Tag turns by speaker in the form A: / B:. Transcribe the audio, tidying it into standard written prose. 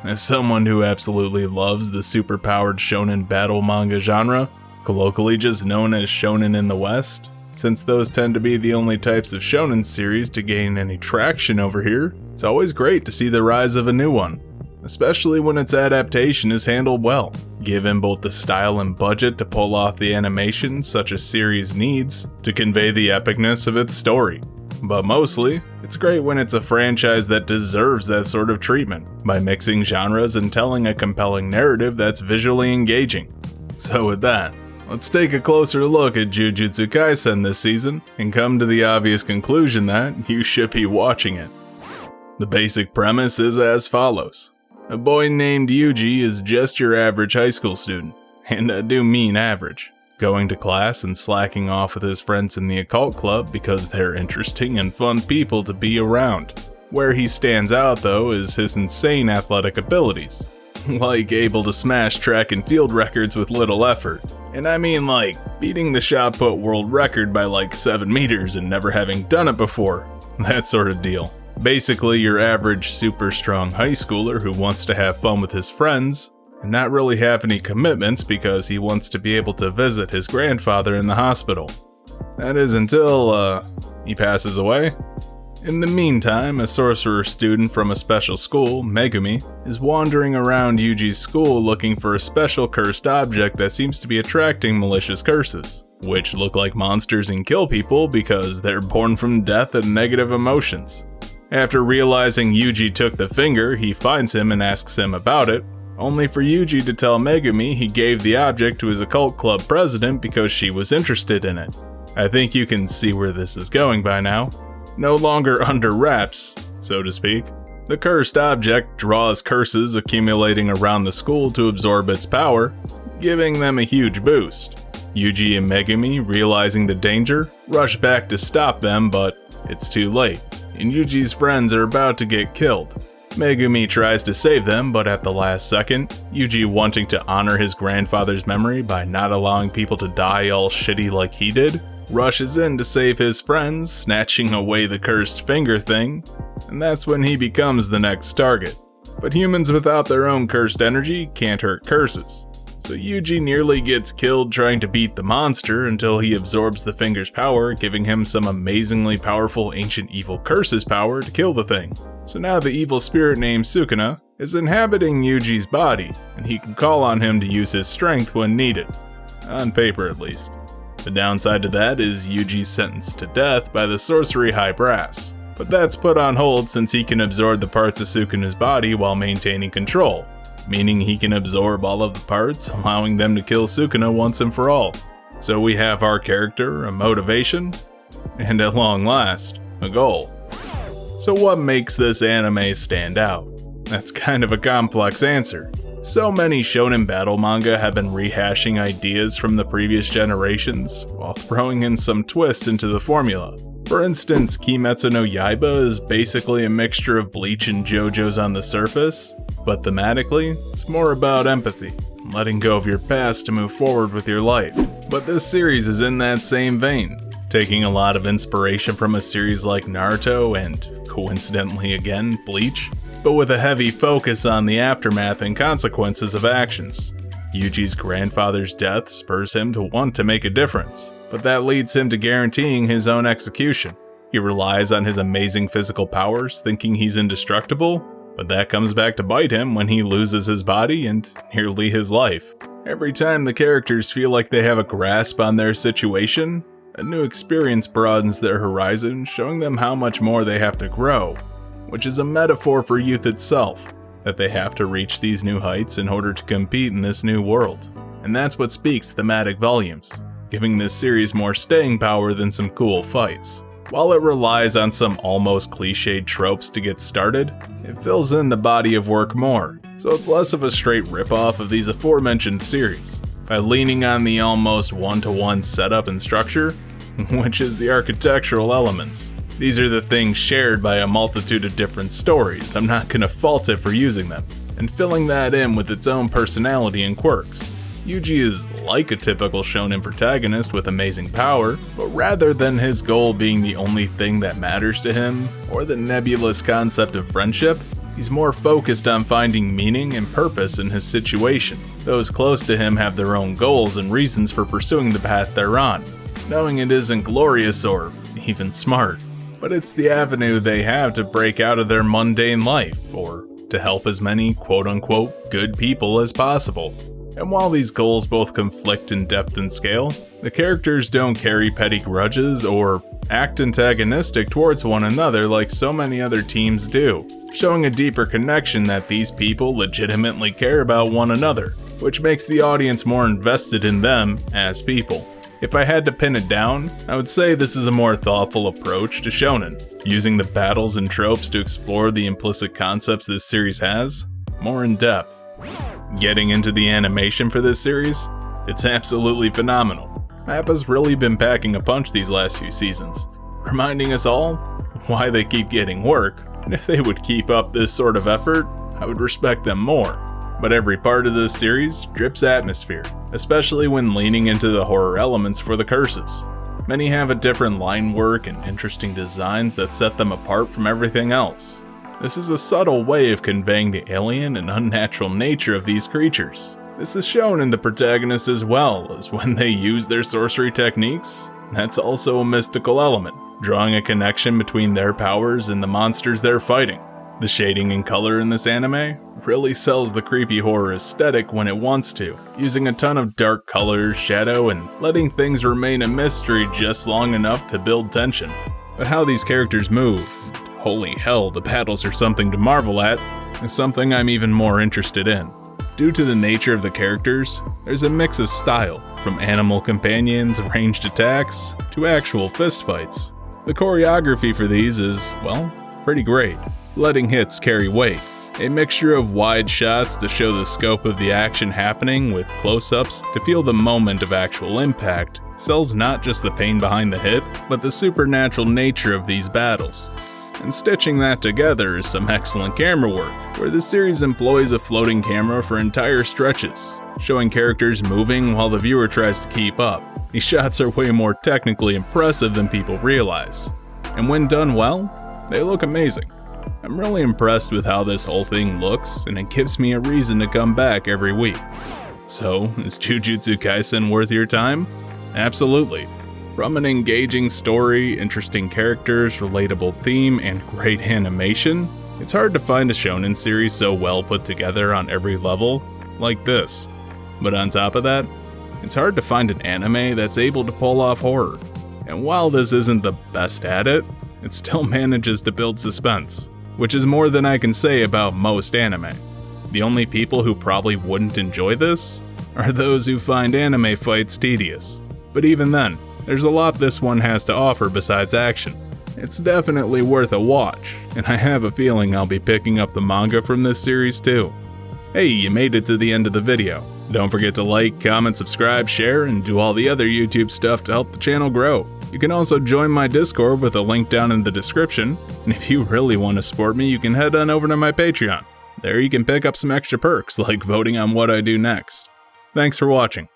A: As someone who absolutely loves the superpowered shonen battle manga genre, colloquially just known as shonen in the West, since those tend to be the only types of shonen series to gain any traction over here, it's always great to see the rise of a new one, especially when its adaptation is handled well, given both the style and budget to pull off the animation such a series needs to convey the epicness of its story. But mostly, it's great when it's a franchise that deserves that sort of treatment, by mixing genres and telling a compelling narrative that's visually engaging. So with that, let's take a closer look at Jujutsu Kaisen this season, and come to the obvious conclusion that you should be watching it. The basic premise is as follows. A boy named Yuji is just your average high school student, and I do mean average, going to class and slacking off with his friends in the occult club because they're interesting and fun people to be around. Where he stands out though is his insane athletic abilities, like able to smash track and field records with little effort. And I mean like beating the shot put world record by like 7 meters and never having done it before, that sort of deal. Basically your average super strong high schooler who wants to have fun with his friends and not really have any commitments because he wants to be able to visit his grandfather in the hospital. That is until, he passes away. In the meantime, a sorcerer student from a special school, Megumi, is wandering around Yuji's school looking for a special cursed object that seems to be attracting malicious curses, which look like monsters and kill people because they're born from death and negative emotions. After realizing Yuji took the finger, he finds him and asks him about it, only for Yuji to tell Megumi he gave the object to his occult club president because she was interested in it. I think you can see where this is going by now. No longer under wraps, so to speak. The cursed object draws curses accumulating around the school to absorb its power, giving them a huge boost. Yuji and Megumi, realizing the danger, rush back to stop them, but it's too late, and Yuji's friends are about to get killed. Megumi tries to save them, but at the last second, Yuji, wanting to honor his grandfather's memory by not allowing people to die all shitty like he did, rushes in to save his friends, snatching away the cursed finger thing, and that's when he becomes the next target. But humans without their own cursed energy can't hurt curses, so Yuji nearly gets killed trying to beat the monster until he absorbs the finger's power, giving him some amazingly powerful ancient evil curses power to kill the thing. So now the evil spirit named Sukuna is inhabiting Yuji's body, and he can call on him to use his strength when needed. On paper at least. The downside to that is Yuji's sentenced to death by the sorcery high brass, but that's put on hold since he can absorb the parts of Sukuna's body while maintaining control, meaning he can absorb all of the parts, allowing them to kill Sukuna once and for all. So we have our character, a motivation, and at long last, a goal. So what makes this anime stand out? That's kind of a complex answer. So many shonen battle manga have been rehashing ideas from the previous generations, while throwing in some twists into the formula. For instance, Kimetsu no Yaiba is basically a mixture of Bleach and JoJo's on the surface, but thematically, it's more about empathy, and letting go of your past to move forward with your life. But this series is in that same vein, taking a lot of inspiration from a series like Naruto and, coincidentally again, Bleach, but with a heavy focus on the aftermath and consequences of actions. Yuji's grandfather's death spurs him to want to make a difference, but that leads him to guaranteeing his own execution. He relies on his amazing physical powers, thinking he's indestructible, but that comes back to bite him when he loses his body and nearly his life. Every time the characters feel like they have a grasp on their situation, a new experience broadens their horizon, showing them how much more they have to grow, which is a metaphor for youth itself, that they have to reach these new heights in order to compete in this new world. And that's what speaks thematic volumes, giving this series more staying power than some cool fights. While it relies on some almost cliched tropes to get started, it fills in the body of work more, so it's less of a straight ripoff of these aforementioned series, by leaning on the almost one-to-one setup and structure, which is the architectural elements. These are the things shared by a multitude of different stories. I'm not gonna fault it for using them, and filling that in with its own personality and quirks. Yuji is like a typical shonen protagonist with amazing power, but rather than his goal being the only thing that matters to him, or the nebulous concept of friendship, He's more focused on finding meaning and purpose in his situation. Those close to him have their own goals and reasons for pursuing the path they're on, knowing it isn't glorious or even smart, but it's the avenue they have to break out of their mundane life, or to help as many quote-unquote good people as possible. And while these goals both conflict in depth and scale, the characters don't carry petty grudges or act antagonistic towards one another like so many other teams do, showing a deeper connection that these people legitimately care about one another, which makes the audience more invested in them as people. If I had to pin it down, I would say this is a more thoughtful approach to shonen, using the battles and tropes to explore the implicit concepts this series has, more in depth. Getting into the animation for this series, it's absolutely phenomenal. Mappa's really been packing a punch these last few seasons, reminding us all why they keep getting work, and if they would keep up this sort of effort, I would respect them more. But every part of this series drips atmosphere, especially when leaning into the horror elements for the curses. Many have a different line work and interesting designs that set them apart from everything else. This is a subtle way of conveying the alien and unnatural nature of these creatures. This is shown in the protagonists as well, as when they use their sorcery techniques, that's also a mystical element, drawing a connection between their powers and the monsters they're fighting. The shading and color in this anime really sells the creepy horror aesthetic when it wants to, using a ton of dark colors, shadow, and letting things remain a mystery just long enough to build tension. But how these characters move, holy hell, the battles are something to marvel at, is something I'm even more interested in. Due to the nature of the characters, there's a mix of style, from animal companions, ranged attacks, to actual fistfights. The choreography for these is, well, pretty great, letting hits carry weight. A mixture of wide shots to show the scope of the action happening with close-ups to feel the moment of actual impact sells not just the pain behind the hit, but the supernatural nature of these battles. And stitching that together is some excellent camera work, where the series employs a floating camera for entire stretches, showing characters moving while the viewer tries to keep up. These shots are way more technically impressive than people realize, and when done well, they look amazing. I'm really impressed with how this whole thing looks, and it gives me a reason to come back every week. So, is Jujutsu Kaisen worth your time? Absolutely. From an engaging story, interesting characters, relatable theme, and great animation, it's hard to find a shonen series so well put together on every level like this. But on top of that, it's hard to find an anime that's able to pull off horror. And while this isn't the best at it, it still manages to build suspense, which is more than I can say about most anime. The only people who probably wouldn't enjoy this are those who find anime fights tedious. But even then, there's a lot this one has to offer besides action. It's definitely worth a watch, and I have a feeling I'll be picking up the manga from this series too. Hey, you made it to the end of the video. Don't forget to like, comment, subscribe, share, and do all the other YouTube stuff to help the channel grow. You can also join my Discord with a link down in the description, and if you really want to support me, you can head on over to my Patreon. There you can pick up some extra perks like voting on what I do next. Thanks for watching.